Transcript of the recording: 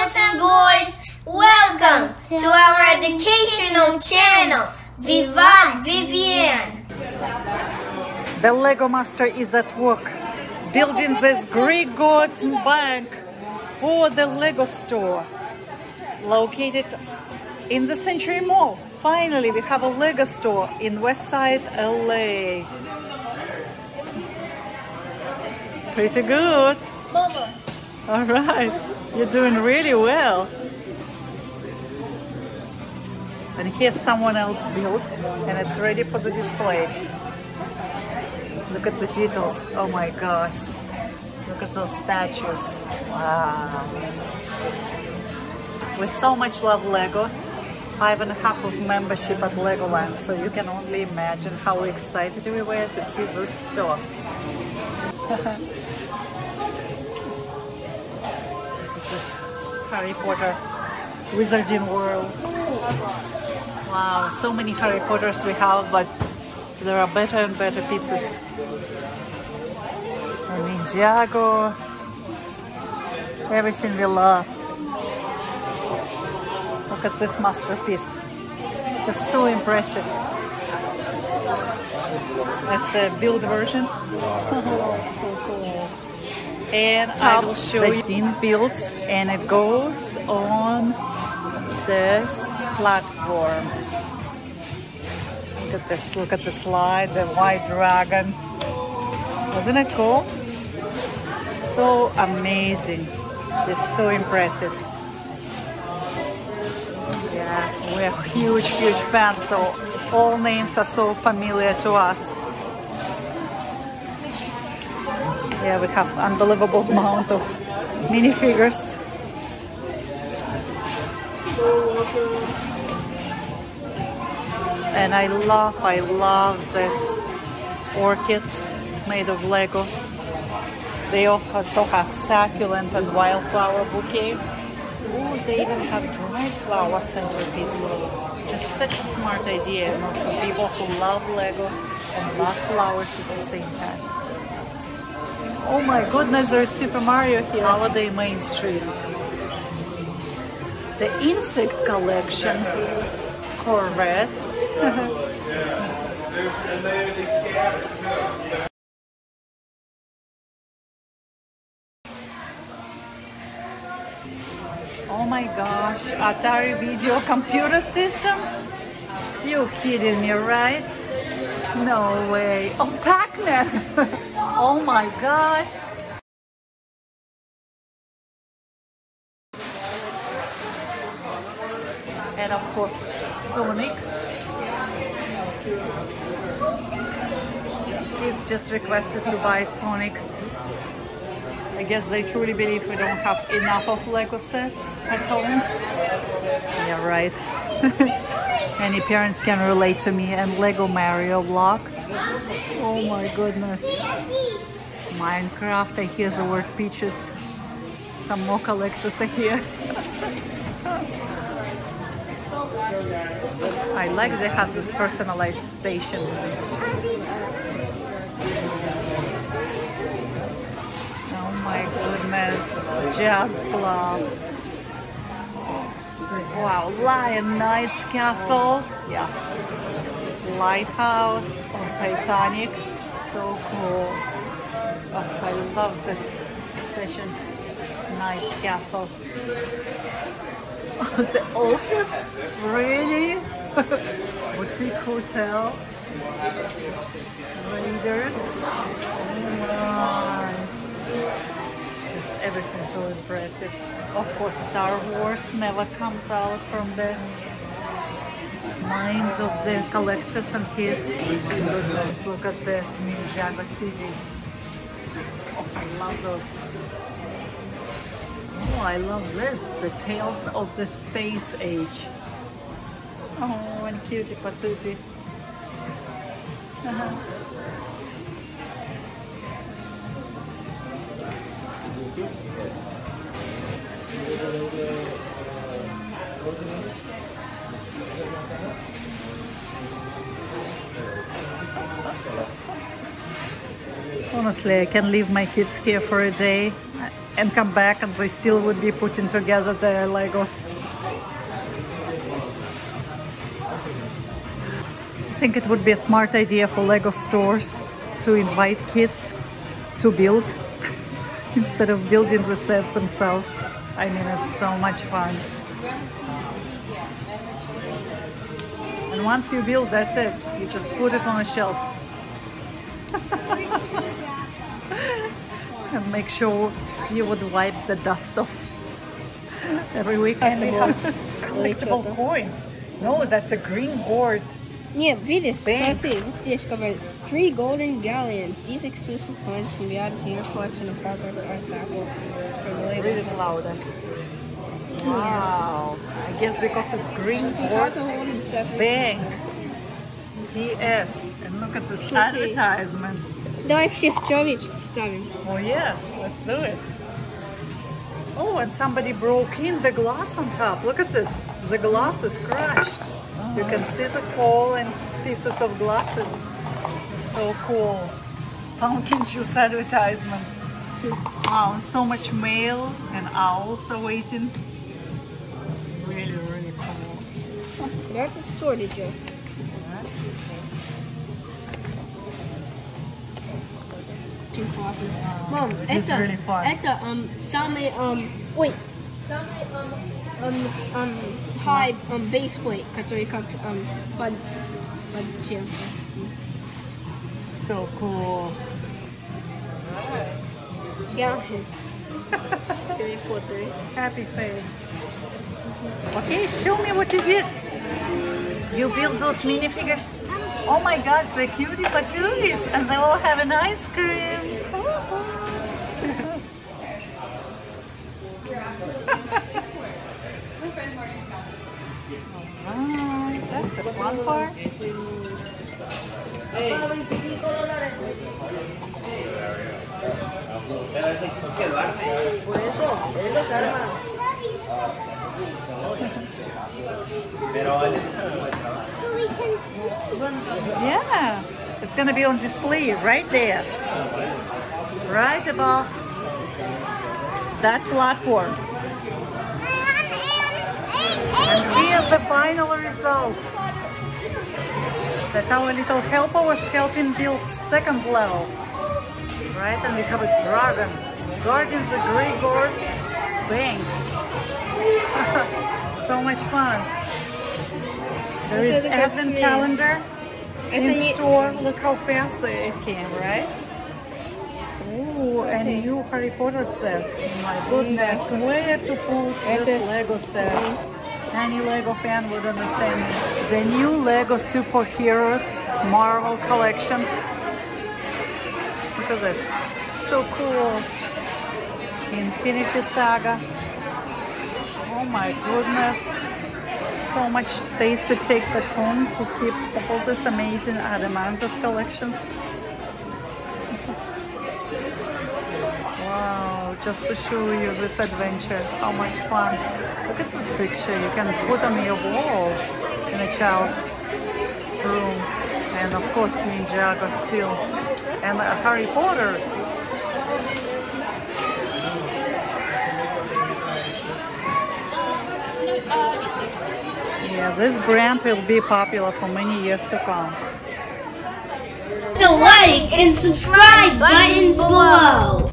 girls and boys, welcome to our educational channel, Vivat Vivian. The Lego Master is at work, building this Gringotts Bank for the Lego store, located in the Century Mall. Finally, we have a Lego store in Westside, LA. Pretty good. Mama. All right, you're doing really well. And here's someone else built, and it's ready for the display. Look at the details. Oh my gosh. Look at those statues. Wow. We so much love Lego. 5.5 of membership at Legoland, so you can only imagine how excited we were to see this store. This Harry Potter Wizarding Worlds. Wow, so many Harry Potters we have, but there are better and better pieces. Ninjago, everything we love. Look at this masterpiece, just so impressive. It's a build version. Oh, so cool. And I will show you the tin builds, and it goes on this platform. Look at this, look at the slide, the white dragon. Wasn't it cool? So amazing. It's so impressive. Yeah, we're huge fans, so all names are so familiar to us. Yeah, we have unbelievable amount of minifigures. And I love this orchids made of Lego. They also have succulent and wildflower bouquet. Ooh, they even have dried flower centerpiece. Just such a smart idea, you know, for people who love Lego and love flowers at the same time. Oh my goodness, there's Super Mario here. Holiday Main Street. The insect collection. Corvette. Oh my gosh, Atari video computer system? You kidding me, right? No way. Oh, Pac-Man! Oh my gosh! And of course, Sonic. Kids just requested to buy Sonics. I guess they truly believe we don't have enough of Lego sets at home. Yeah, right. Any parents can relate to me. And Lego Mario block. Oh my goodness. Minecraft, I hear the word peaches. Some more collectors are here. I like they have this personalized station. Oh my goodness, Jazz Club. Wow, Lion Knight's Castle. Yeah. Lighthouse on Titanic. So cool. Oh, I love this session. Knight's Castle. The office? Really? Boutique Hotel. Raiders. Oh my. Just everything so impressive. Of course, Star Wars never comes out from the minds of the collectors and kids. Goodness, look at this, Ninjago City. Oh, I love those. Oh, I love this, the Tales of the Space Age. Oh, and cutie patootie. Honestly, I can leave my kids here for a day. and come back and they still would be putting together their Legos. I think it would be a smart idea for Lego stores to invite kids to build instead of building the sets themselves. I mean, it's so much fun. And once you build, that's it. You just put it on a shelf. And make sure you would wipe the dust off every week. And we have collectible coins. No, that's a green gourd. Yeah, Venus, let's discover 3 golden galleons. These exclusive coins can be added to your collection of Hogwarts artifacts. Read it louder. Wow. I guess because it's Gringotts Bank. TS. And look at this advertisement. Давай всех человечек ставим. Oh yeah, let's do it. Oh, and somebody broke in the glass on top. Look at this. The glass is crushed. You can see the fallen pieces of glasses. So cool. Pumpkin juice advertisement. Wow, and so much mail and owls are waiting. Really, really cool. That's a sword just. Mom, it's really fun. Это самый high base plate, который как под чем. So cool. Yeah. Happy face. Okay, show me what you did. You built those minifigures. Oh my gosh, they're cutie patooties, and they all have an ice cream. Alright, that's a fun part. Yeah, it's gonna be on display right there, right above that platform. And here's the final result. That our little helper was helping build second level, right? And we have a dragon, Guardians of Gringotts Bank. So much fun. There is advent calendar in store. Look how fast it came, right? Oh, and new Harry Potter set. My goodness, where to put this Lego set? Any Lego fan would understand. The new Lego Superheroes Marvel collection. Look at this. So cool. Infinity Saga. Oh my goodness. So much space it takes at home to keep all these amazing Adamantus collections. Wow, just to show you this adventure, how much fun. Look at this picture, you can put on your wall in a child's room. And of course Ninjago still. And Harry Potter. Yeah, this brand will be popular for many years to come. The like and subscribe buttons below.